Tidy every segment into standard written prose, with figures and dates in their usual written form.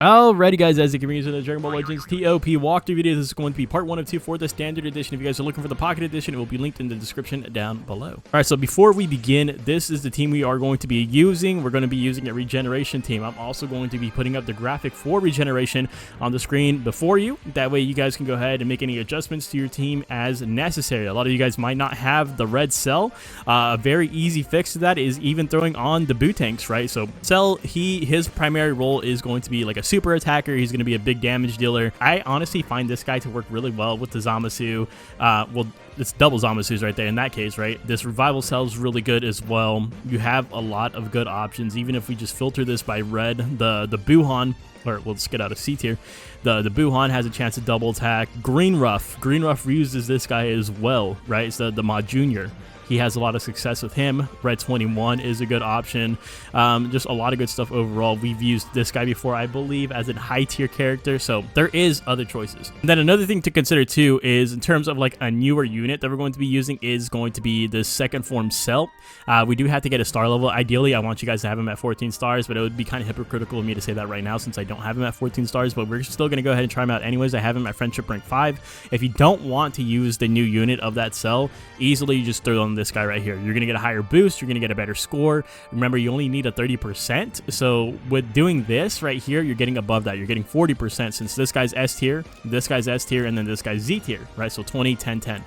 Alrighty guys, as you can read in the Dragon Ball Legends TOP walkthrough video, this is going to be part 1 of 2 for the standard edition. If you guys are looking for the pocket edition, it will be linked in the description down below. Alright, so before we begin, this is the team we are going to be using. We're going to be using a Regeneration team. I'm also going to be putting up the graphic for Regeneration on the screen before you. That way you guys can go ahead and make any adjustments to your team as necessary. A lot of you guys might not have the red cell. A very easy fix to that is even throwing on the Boo tanks, right? So Cell, his primary role is going to be like a super attacker. He's going to be a big damage dealer. I honestly find this guy to work really well with the Zamasu. Well, it's double Zamasus right there in that case, right? This revival cell is really good as well. You have a lot of good options. Even if we just filter this by red, the Buhan, or we'll just get out of C tier. The Buhan has a chance to double attack. Green Ruff uses this guy as well, right? It's the Mod Junior. He has a lot of success with him. Red 21 is a good option. Just a lot of good stuff overall. We've used this guy before, I believe, as a high tier character, so there is other choices. And then another thing to consider too is in terms of like a newer unit that we're going to be using is going to be the second form Cell. We do have to get a star level. Ideally, I want you guys to have him at 14 stars, but it would be kind of hypocritical of me to say that right now since I don't have him at 14 stars, but we're still going to go ahead and try him out anyways. I have him at friendship rank 5. If you don't want to use the new unit of that Cell, easily you just throw on this guy right here. You're going to get a higher boost. You're going to get a better score. Remember, you only need a 30%. So with doing this right here, you're getting above that. You're getting 40% since this guy's S tier, this guy's S tier, and then this guy's Z tier, right? So 20, 10, 10.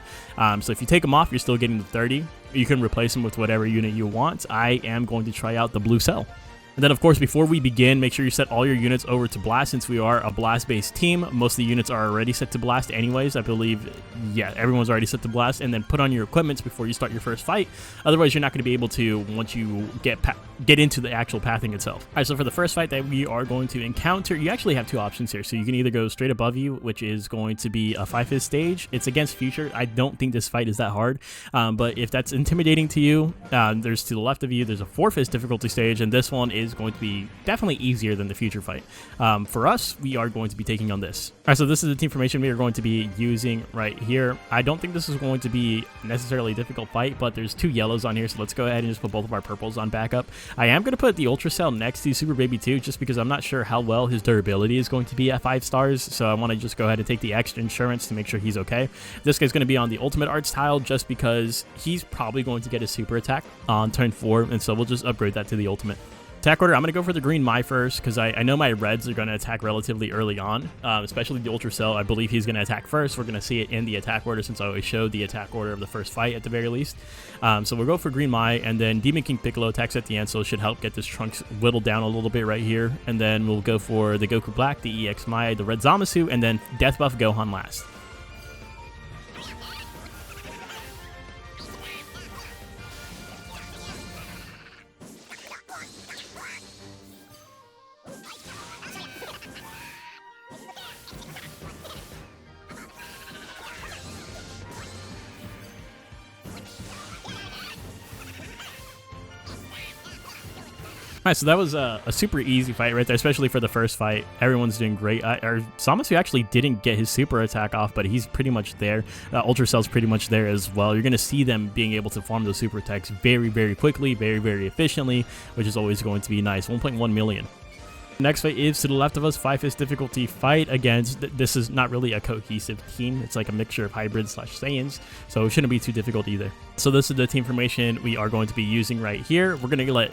So if you take them off, you're still getting the 30. You can replace them with whatever unit you want. I am going to try out the blue Cell. And then, of course, before we begin, make sure you set all your units over to Blast since we are a Blast-based team. Most of the units are already set to Blast anyways. I believe, yeah, everyone's already set to Blast. And then put on your equipments before you start your first fight. Otherwise, you're not going to be able to once you get into the actual pathing itself. All right, so for the first fight that we are going to encounter, you actually have two options here. So you can either go straight above you, which is going to be a 5-fist stage. It's against Future. I don't think this fight is that hard. But if that's intimidating to you, there's to the left of you, there's a 4-fist difficulty stage. And this one is going to be definitely easier than the Future fight. For us, we are going to be taking on this. All right, so this is the team formation we are going to be using right here. I don't think this is going to be necessarily a difficult fight, but there's two yellows on here, so let's go ahead and just put both of our purples on backup. I am going to put the Ultra Cell next to Super Baby 2 just because I'm not sure how well his durability is going to be at 5 stars, so I want to just go ahead and take the extra insurance to make sure he's okay. This guy's going to be on the Ultimate Arts tile just because he's probably going to get his super attack on turn 4, and so we'll just upgrade that to the Ultimate. Attack order, I'm going to go for the green Mai first because I know my reds are going to attack relatively early on, especially the Ultra Cell. I believe he's going to attack first. We're going to see it in the attack order since I always showed the attack order of the first fight at the very least. So we'll go for green Mai, and then Demon King Piccolo attacks at the end, so it should help get this Trunks whittled down a little bit right here. And then we'll go for the Goku Black, the EX Mai, the red Zamasu, and then Death Buff Gohan last. Alright, so that was a super easy fight right there, especially for the first fight. Everyone's doing great. Our Zamasu actually didn't get his super attack off, but he's pretty much there. Ultra Cell's pretty much there as well. You're going to see them being able to farm those super attacks very, very quickly, very, very efficiently, which is always going to be nice. 1.1 million. Next fight is to the left of us, 5-fist difficulty fight against, this is not really a cohesive team. It's like a mixture of hybrids / Saiyans, so it shouldn't be too difficult either. So this is the team formation we are going to be using right here. We're going to let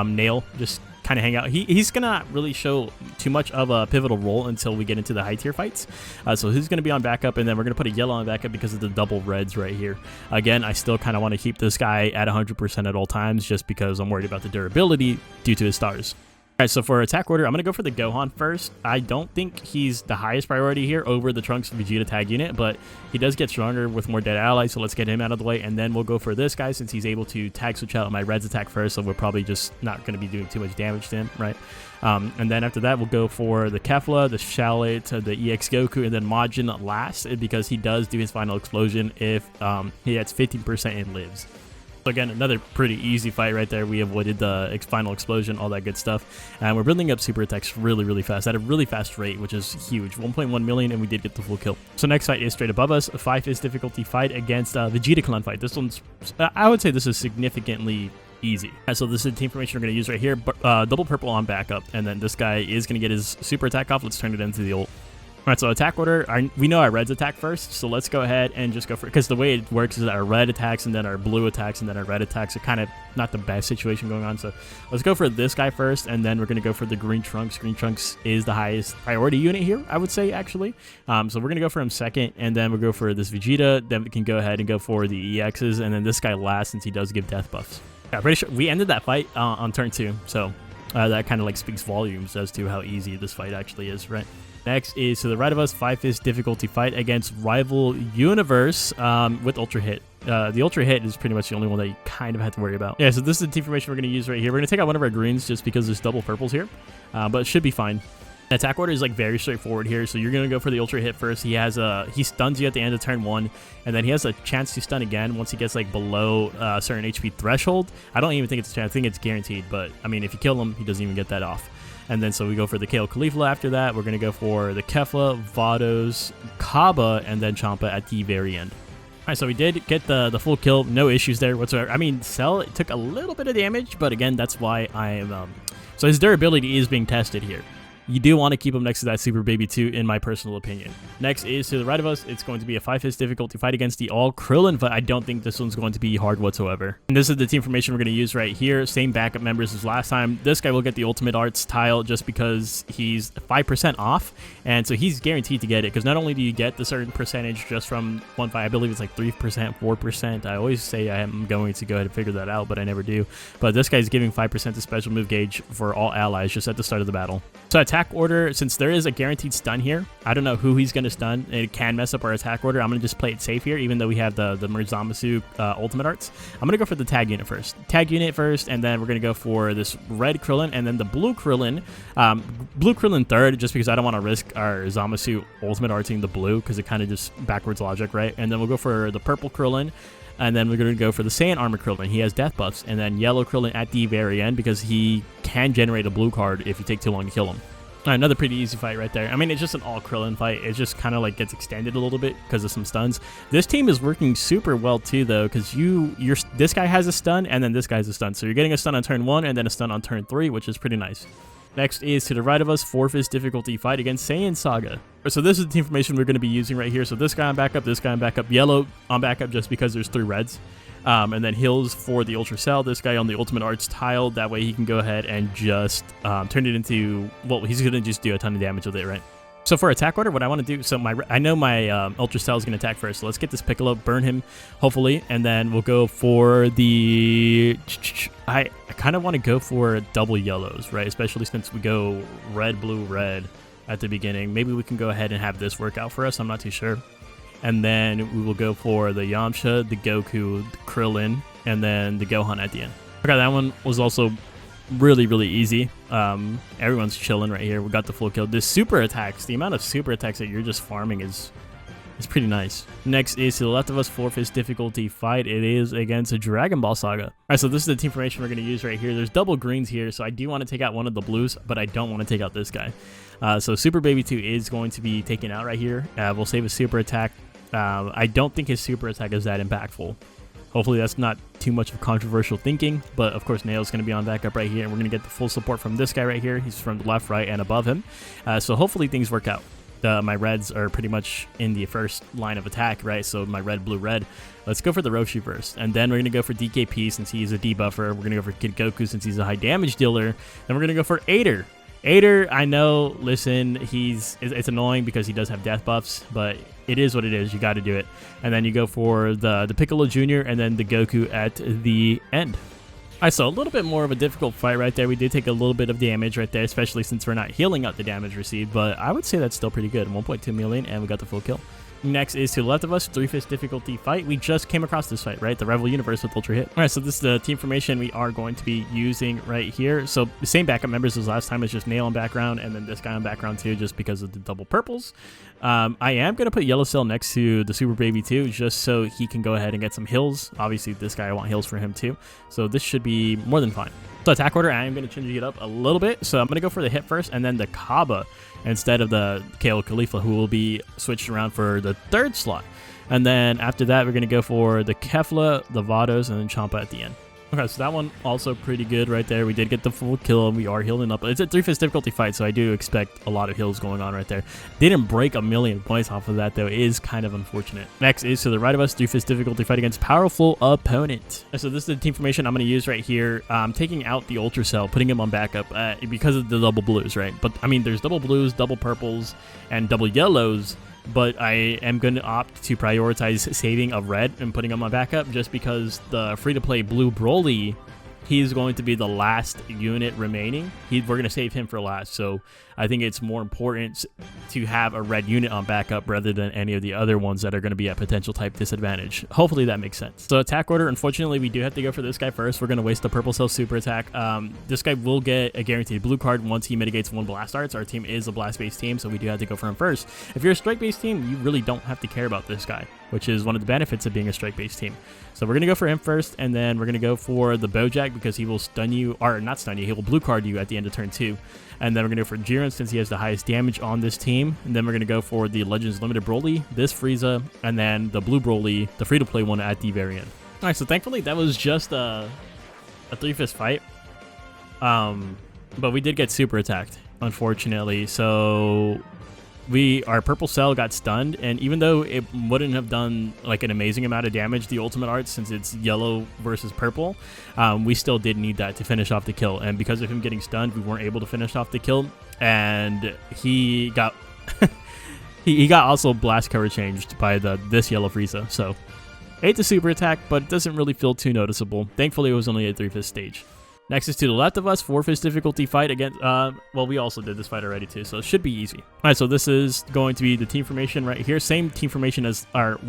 Nail just kind of hang out. He's going to not really show too much of a pivotal role until we get into the high tier fights. So he's going to be on backup, and then we're going to put a yellow on backup because of the double reds right here. Again, I still kind of want to keep this guy at 100% at all times just because I'm worried about the durability due to his stars. Alright, so for attack order, I'm going to go for the Gohan first. I don't think he's the highest priority here over the Trunks Vegeta tag unit, but he does get stronger with more dead allies, so let's get him out of the way, and then we'll go for this guy since he's able to tag switch out my Reds attack first, so we're probably just not going to be doing too much damage to him, right? And then after that, we'll go for the Kefla, the Shallot, the EX Goku, and then Majin last, because he does do his final explosion if he gets 15% and lives. So again, another pretty easy fight right there. We avoided the final explosion, all that good stuff. And we're building up super attacks really, really fast at a really fast rate, which is huge. 1.1 million, and we did get the full kill. So next fight is straight above us. A 5-fist difficulty fight against Vegeta Clan fight. This one's, I would say this is significantly easy. And so this is the team formation we're going to use right here. Double purple on backup, and then this guy is going to get his super attack off. Let's turn it into the ult. All right, so attack order, we know our reds attack first, so let's go ahead and just go for it, because the way it works is that our red attacks and then our blue attacks and then our red attacks are kind of not the best situation going on, so let's go for this guy first, and then we're going to go for the green trunks. Green trunks is the highest priority unit here, I would say, actually. So we're going to go for him second, and then we'll go for this Vegeta, then we can go ahead and go for the EXs, and then this guy last, since he does give death buffs. Yeah, pretty sure we ended that fight on turn 2, so that kind of like speaks volumes as to how easy this fight actually is, right? Next is to the right of us, 5-fist difficulty fight against Rival Universe with Ultra Hit. The Ultra Hit is pretty much the only one that you kind of have to worry about. Yeah, so this is the team formation we're going to use right here. We're going to take out one of our greens just because there's double purples here, but it should be fine. Attack order is like very straightforward here, so you're going to go for the Ultra Hit first. He stuns you at the end of turn 1, and then he has a chance to stun again once he gets like below a certain HP threshold. I don't even think it's a chance, I think it's guaranteed, but I mean, if you kill him, he doesn't even get that off. And then so we go for the KO Caulifla after that. We're going to go for the Kefla, Vados, Kaba, and then Champa at the very end. All right, so we did get the full kill. No issues there whatsoever. I mean, Cell took a little bit of damage, but again, that's why I am... so his durability is being tested here. You do want to keep him next to that Super Baby 2, in my personal opinion. Next is to the right of us. It's going to be a 5-fist difficulty fight against the all Krillin, but I don't think this one's going to be hard whatsoever. And this is the team formation we're going to use right here. Same backup members as last time. This guy will get the Ultimate Arts tile just because he's 5% off, and so he's guaranteed to get it, because not only do you get the certain percentage just from one fight, I believe it's like 3%, 4%. I always say I am going to go ahead and figure that out, but I never do. But this guy's giving 5% to special move gauge for all allies just at the start of the battle. So attack order, since there is a guaranteed stun here, I don't know who he's going to stun. It can mess up our attack order. I'm going to just play it safe here, even though we have the Merge Zamasu Ultimate Arts. I'm going to go for the tag unit first. Tag unit first, and then we're going to go for this red Krillin, and then the blue Krillin. Blue Krillin third, just because I don't want to risk our Zamasu Ultimate Artsing the blue, because it kind of just backwards logic, right? And then we'll go for the purple Krillin. And then we're going to go for the Saiyan Armor Krillin. He has death buffs. And then yellow Krillin at the very end, because he can generate a blue card if you take too long to kill him. All right, another pretty easy fight right there. I mean, it's just an all Krillin fight. It just kind of like gets extended a little bit because of some stuns. This team is working super well too, though, because this guy has a stun and then this guy has a stun. So you're getting a stun on turn 1 and then a stun on turn 3, which is pretty nice. Next is to the right of us, 4-fist difficulty fight against Saiyan Saga. So this is the team formation we're going to be using right here. So this guy on backup, this guy on backup, yellow on backup just because there's 3 reds. And then heals for the Ultra Cell. This guy on the Ultimate Arts tile. That way he can go ahead and just turn it into... well, he's going to just do a ton of damage with it, right? So for attack order, what I want to do... so I know my Ultra Cell is going to attack first. So let's get this Piccolo, burn him, hopefully. And then we'll go for the... I kind of want to go for double yellows, right? Especially since we go red, blue, red at the beginning. Maybe we can go ahead and have this work out for us. I'm not too sure. And then we will go for the Yamcha, the Goku, the Krillin, and then the Gohan at the end. Okay, that one was also really, really easy. Everyone's chilling right here. We got the full kill. This super attacks, the amount of super attacks that you're just farming is pretty nice. Next is to the left of us, 4-fist difficulty fight. It is against a Dragon Ball Saga. All right, so this is the team formation we're going to use right here. There's double greens here, so I do want to take out one of the blues, but I don't want to take out this guy. So Super Baby 2 is going to be taken out right here. We'll save a super attack. I don't think his super attack is that impactful. Hopefully that's not too much of controversial thinking, but of course Nail's going to be on backup right here, and we're going to get the full support from this guy right here. He's from the left, right, and above him. So hopefully things work out. My reds are pretty much in the first line of attack, right? So my red, blue, red. Let's go for the Roshi first, and then we're going to go for DKP since he's a debuffer. We're going to go for Kid Goku since he's a high damage dealer. Then we're going to go for Aider. Aider, I know, listen, it's annoying because he does have death buffs, but it is what it is. You got to do it. And then you go for the Piccolo Jr. and then the Goku at the end. All right, so a little bit more of a difficult fight right there. We did take a little bit of damage right there, especially since we're not healing out the damage received, but I would say that's still pretty good. 1.2 million, and we got the full kill. Next is to the left of us, 3-fist difficulty fight. We just came across this fight, right? The Rival Universe with Ultra Hit. All right, so this is the team formation we are going to be using right here. So the same backup members as last time. It's just Nail on background and then this guy on background too, just because of the double purples. I am going to put Yellow Cell next to the Super Baby 2 just so he can go ahead and get some heals. Obviously, this guy, I want heals for him too. So this should be more than fine. So attack order, I am going to change it up a little bit. So I'm going to go for the hit first and then the Kaba instead of the KO Caulifla, who will be switched around for the third slot. And then after that, we're going to go for the Kefla, the Vados, and then Champa at the end. Okay, so that one also pretty good right there. We did get the full kill, and we are healing up. It's a 3-fist difficulty fight, so I do expect a lot of heals going on right there. Didn't break a million points off of that, though. It is kind of unfortunate. Next is to the right of us, 3-fist difficulty fight against powerful opponent. So this is the team formation I'm going to use right here. Taking out the Ultra Cell, putting him on backup because of the double blues, right? But, I mean, there's double blues, double purples, and double yellows. But I am going to opt to prioritize saving a red and putting him on backup just because the free-to-play blue Broly, he's going to be the last unit remaining. We're going to save him for last, so I think it's more important to have a red unit on backup rather than any of the other ones that are going to be at potential type disadvantage. Hopefully that makes sense. So attack order, unfortunately, we do have to go for this guy first. We're going to waste the purple cell super attack. This guy will get a guaranteed blue card once he mitigates 1 blast arts. Our team is a blast-based team, so we do have to go for him first. If you're a strike-based team, you really don't have to care about this guy, which is one of the benefits of being a strike-based team. So we're going to go for him first, and then we're going to go for the Bojack because he will stun you, or not stun you, he will blue card you at the end of turn 2. And then we're going to go for Jiren since he has the highest damage on this team. And then we're going to go for the Legends Limited Broly, this Frieza, and then the blue Broly, the free-to-play one at the very end. All right, so thankfully that was just a 3-fist fight. But we did get super attacked, unfortunately. So our purple cell got stunned, and even though it wouldn't have done like an amazing amount of damage, the ultimate art, since it's yellow versus purple, we still did need that to finish off the kill. And because of him getting stunned, we weren't able to finish off the kill, and he got he got also blast cover changed by this yellow Frieza. So ate the super attack, but it doesn't really feel too noticeable. Thankfully it was only a 3-fist stage. Next is to the left of us, 4-fist difficulty fight against, well, we also did this fight already too, so it should be easy. All right, so this is going to be the team formation right here. Same team formation as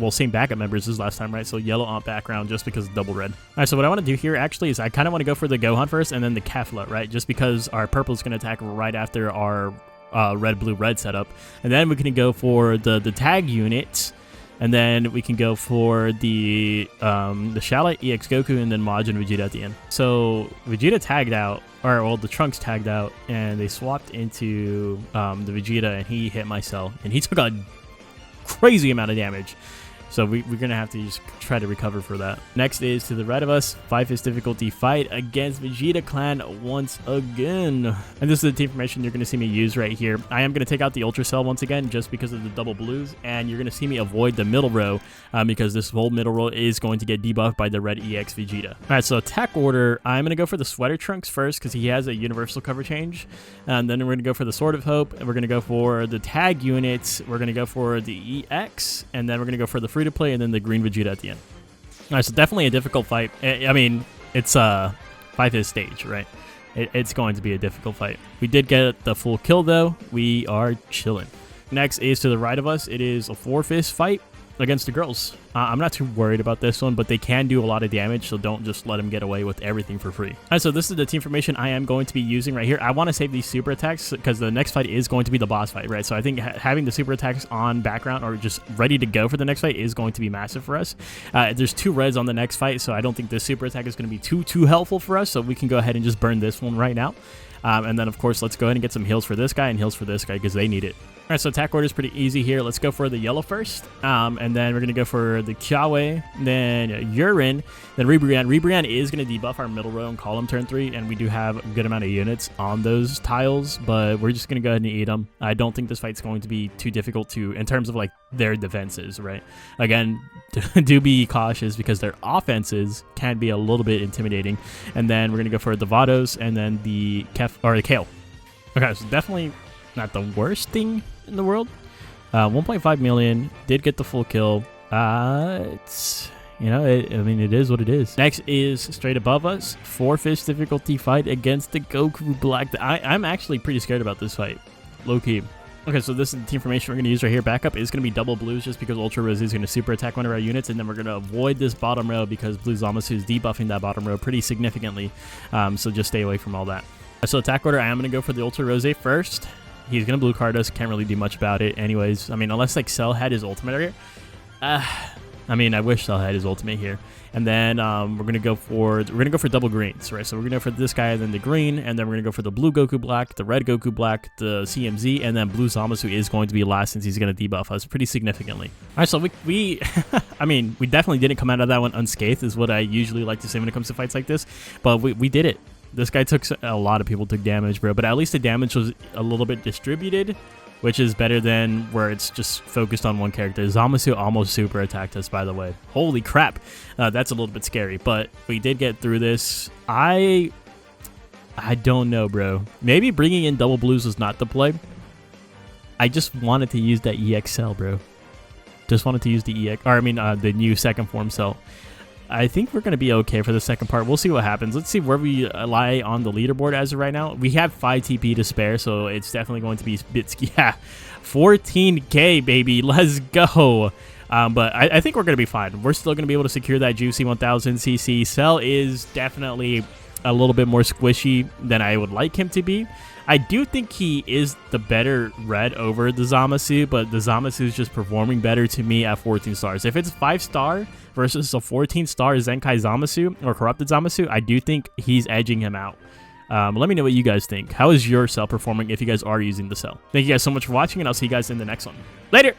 same backup members as last time, right? So yellow on background just because double red. All right, so what I want to do here actually is I kind of want to go for the Gohan first and then the Kefla, right? Just because our purple is going to attack right after our red, blue, red setup. And then we can go for the tag unit. And then we can go for the Shallot, EX Goku, and then Majin Vegeta at the end. So Vegeta tagged out, or well, the Trunks tagged out, and they swapped into the Vegeta, and he hit my cell, and he took a crazy amount of damage. So we're going to have to just try to recover for that. Next is to the right of us, 5-fist difficulty fight against Vegeta Clan once again. And this is the team formation you're going to see me use right here. I am going to take out the Ultra Cell once again just because of the double blues. And you're going to see me avoid the middle row because this whole middle row is going to get debuffed by the red EX Vegeta. All right, so attack order, I'm going to go for the Sweater Trunks first because he has a universal cover change. And then we're going to go for the Sword of Hope. And we're going to go for the tag units. We're going to go for the EX. And then we're going to go for the free to play and then the green Vegeta at the end. All right, so definitely a difficult fight. I mean, it's a 5-fist stage, right? It's going to be a difficult fight. We did get the full kill though. We are chilling. Next is to the right of us. It is a 4-fist fight against the girls. I'm not too worried about this one, but they can do a lot of damage, so don't just let them get away with everything for free. All right, so this is the team formation I am going to be using right here. I want to save these super attacks because the next fight is going to be the boss fight, right? So I think having the super attacks on background or just ready to go for the next fight is going to be massive for us. There's 2 reds on the next fight, so I don't think the super attack is going to be too helpful for us, so we can go ahead and just burn this one right now. And then, of course, let's go ahead and get some heals for this guy and heals for this guy because they need it. All right, so attack order is pretty easy here. Let's go for the yellow first, and then we're going to go for the Kiawe, then Urine, then Ribrianne. Ribrianne is going to debuff our middle row and column turn 3, and we do have a good amount of units on those tiles, but we're just going to go ahead and eat them. I don't think this fight's going to be too difficult in terms of, like, their defenses, right? Again, do be cautious because their offenses can be a little bit intimidating. And then we're going to go for the Vados and then the Kale. Okay, so definitely not the worst thing in the world. 1.5 million, did get the full kill. It's, you know, I mean, it is what it is. Next is straight above us, 4-fist difficulty fight against the Goku Black. I'm actually pretty scared about this fight, low-key. Okay, so this is the team formation we're going to use right here. Backup is going to be double blues just because Ultra Rose is going to super attack one of our units, and then we're going to avoid this bottom row because Blue Zamasu is debuffing that bottom row pretty significantly, so just stay away from all that. So attack order, I am going to go for the Ultra Rose first. He's going to blue card us, can't really do much about it anyways. I mean, unless like Cell had his ultimate right here. I mean, I wish Cell had his ultimate here. And then we're gonna go for double greens, right? So we're gonna go for this guy, and then the green, and then we're gonna go for the blue Goku Black, the red Goku Black, the CMZ, and then blue Zamasu is going to be last since he's gonna debuff us pretty significantly. All right, so we I mean, we definitely didn't come out of that one unscathed, is what I usually like to say when it comes to fights like this, but we did it. This guy took a lot of people took damage, bro, but at least the damage was a little bit distributed, which is better than where it's just focused on one character. Zamasu almost super attacked us, by the way. Holy crap. That's a little bit scary, but we did get through this. I don't know, bro. Maybe bringing in double blues was not the play. I just wanted to use that EX cell, bro. Just wanted to use the EX, or I mean, the new second form cell. I think we're going to be okay for the second part. We'll see what happens. Let's see where we lie on the leaderboard as of right now. We have 5 TP to spare, so it's definitely going to be Bitsky. Yeah, 14K, baby. Let's go. But I think we're going to be fine. We're still going to be able to secure that juicy 1000 CC. Cell is definitely a little bit more squishy than I would like him to be. I do think he is the better red over the Zamasu, but the Zamasu is just performing better to me at 14 stars. If it's 5-star versus a 14-star Zenkai Zamasu or Corrupted Zamasu, I do think he's edging him out. Let me know what you guys think. How is your cell performing if you guys are using the cell? Thank you guys so much for watching, and I'll see you guys in the next one. Later!